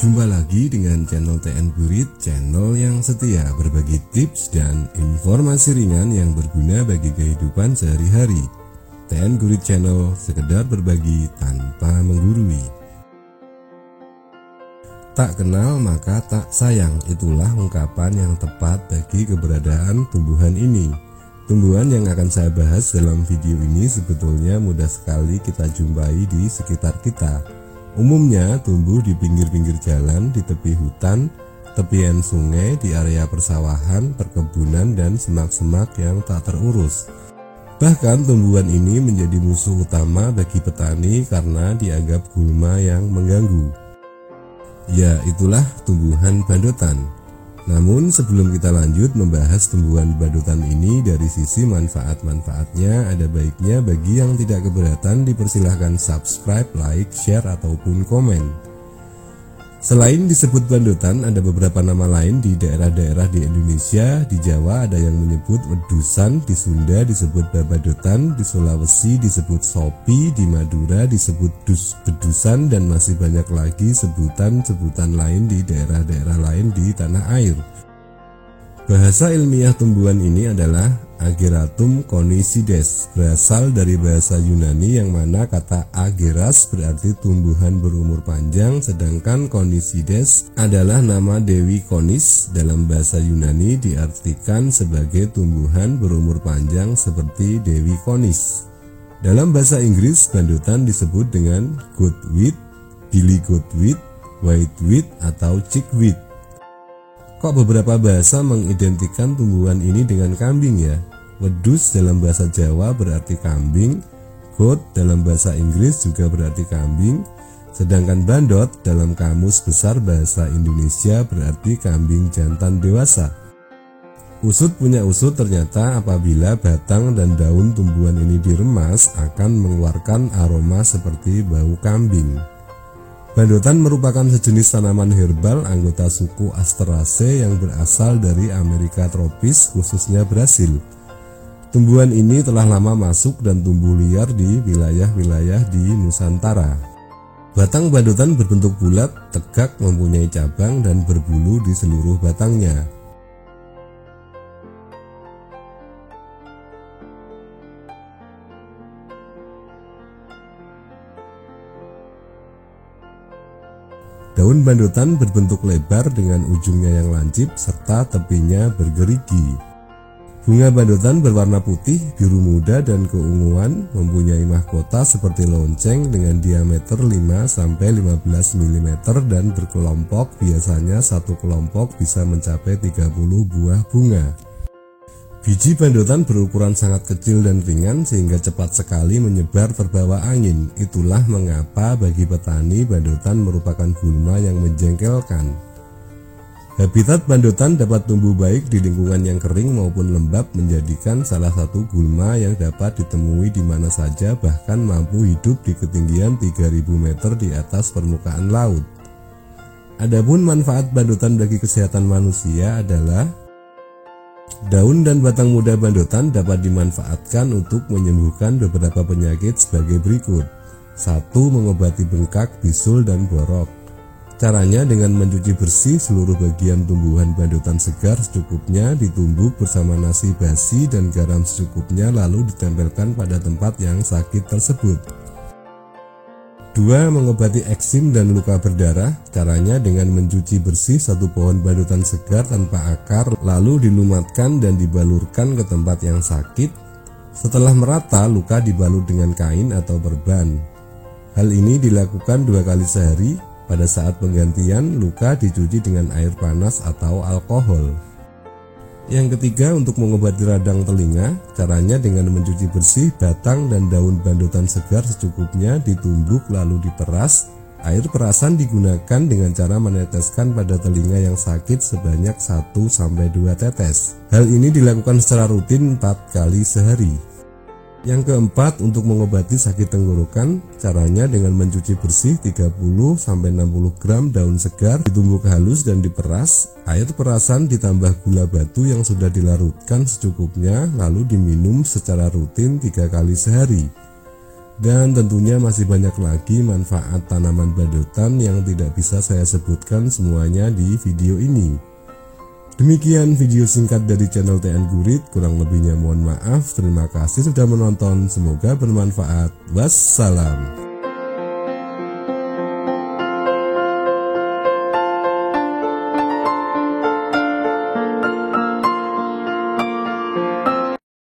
Jumpa lagi dengan channel TN Gurit, channel yang setia berbagi tips dan informasi ringan yang berguna bagi kehidupan sehari-hari. TN Gurit Channel, sekedar berbagi tanpa menggurui. Tak kenal maka tak sayang, itulah ungkapan yang tepat bagi keberadaan tumbuhan ini. Tumbuhan yang akan saya bahas dalam video ini sebetulnya mudah sekali kita jumpai di sekitar kita. Umumnya tumbuh di pinggir-pinggir jalan, di tepi hutan, tepian sungai, di area persawahan, perkebunan, dan semak-semak yang tak terurus. Bahkan tumbuhan ini menjadi musuh utama bagi petani karena dianggap gulma yang mengganggu. Ya, itulah tumbuhan bandotan. Namun sebelum kita lanjut membahas tumbuhan bandotan ini dari sisi manfaat-manfaatnya, ada baiknya bagi yang tidak keberatan dipersilahkan subscribe, like, share, ataupun komen. Selain disebut bandotan, ada beberapa nama lain di daerah-daerah di Indonesia. Di Jawa ada yang menyebut wedusan, di Sunda disebut babadotan, di Sulawesi disebut sopi, di Madura disebut bedusan, dan masih banyak lagi sebutan-sebutan lain di daerah-daerah lain di tanah air. Bahasa ilmiah tumbuhan ini adalah Ageratum conicides, berasal dari bahasa Yunani yang mana kata ageras berarti tumbuhan berumur panjang, sedangkan conicides adalah nama Dewi Konis. Dalam bahasa Yunani diartikan sebagai tumbuhan berumur panjang seperti Dewi Konis. Dalam bahasa Inggris, bandotan disebut dengan goatweed, billy goatweed, whiteweed, atau chickweed. Kok beberapa bahasa mengidentikan tumbuhan ini dengan kambing ya? Wedus dalam bahasa Jawa berarti kambing, goat dalam bahasa Inggris juga berarti kambing, sedangkan bandot dalam Kamus Besar Bahasa Indonesia berarti kambing jantan dewasa. Usut punya usut, ternyata apabila batang dan daun tumbuhan ini diremas akan mengeluarkan aroma seperti bau kambing. Bandotan merupakan sejenis tanaman herbal anggota suku Asteraceae yang berasal dari Amerika tropis, khususnya Brasil. Tumbuhan ini telah lama masuk dan tumbuh liar di wilayah-wilayah di Nusantara. Batang bandotan berbentuk bulat, tegak, mempunyai cabang dan berbulu di seluruh batangnya. Daun bandotan berbentuk lebar dengan ujungnya yang lancip serta tepinya bergerigi. Bunga bandotan berwarna putih, biru muda, dan keunguan, mempunyai mahkota seperti lonceng dengan diameter 5-15 mm dan berkelompok. Biasanya satu kelompok bisa mencapai 30 buah bunga. Biji bandotan berukuran sangat kecil dan ringan sehingga cepat sekali menyebar terbawa angin. Itulah mengapa bagi petani bandotan merupakan gulma yang menjengkelkan. Habitat bandotan dapat tumbuh baik di lingkungan yang kering maupun lembab, menjadikan salah satu gulma yang dapat ditemui di mana saja, bahkan mampu hidup di ketinggian 3000 meter di atas permukaan laut. Adapun manfaat bandotan bagi kesehatan manusia adalah daun dan batang muda bandotan dapat dimanfaatkan untuk menyembuhkan beberapa penyakit sebagai berikut. 1. Mengobati bengkak, bisul, dan borok. Caranya dengan mencuci bersih seluruh bagian tumbuhan bandotan segar secukupnya, ditumbuk bersama nasi basi dan garam secukupnya, lalu ditempelkan pada tempat yang sakit tersebut. 2. Mengobati eksim dan luka berdarah. Caranya dengan mencuci bersih satu pohon bandotan segar tanpa akar, lalu dilumatkan dan dibalurkan ke tempat yang sakit. Setelah merata, luka dibalut dengan kain atau perban. Hal ini dilakukan 2 kali sehari. Pada saat penggantian, luka dicuci dengan air panas atau alkohol. Yang ketiga, untuk mengobati radang telinga. Caranya dengan mencuci bersih batang dan daun bandotan segar secukupnya, ditumbuk lalu diperas. Air perasan digunakan dengan cara meneteskan pada telinga yang sakit sebanyak 1-2 tetes. Hal ini dilakukan secara rutin 4 kali sehari. Yang keempat, untuk mengobati sakit tenggorokan. Caranya dengan mencuci bersih 30-60 gram daun segar, ditumbuk halus dan diperas. Air perasan ditambah gula batu yang sudah dilarutkan secukupnya, lalu diminum secara rutin 3 kali sehari. Dan tentunya masih banyak lagi manfaat tanaman badotan yang tidak bisa saya sebutkan semuanya di video ini. Demikian video singkat dari channel TN Gurit, kurang lebihnya mohon maaf. Terima kasih sudah menonton, semoga bermanfaat. Wassalam.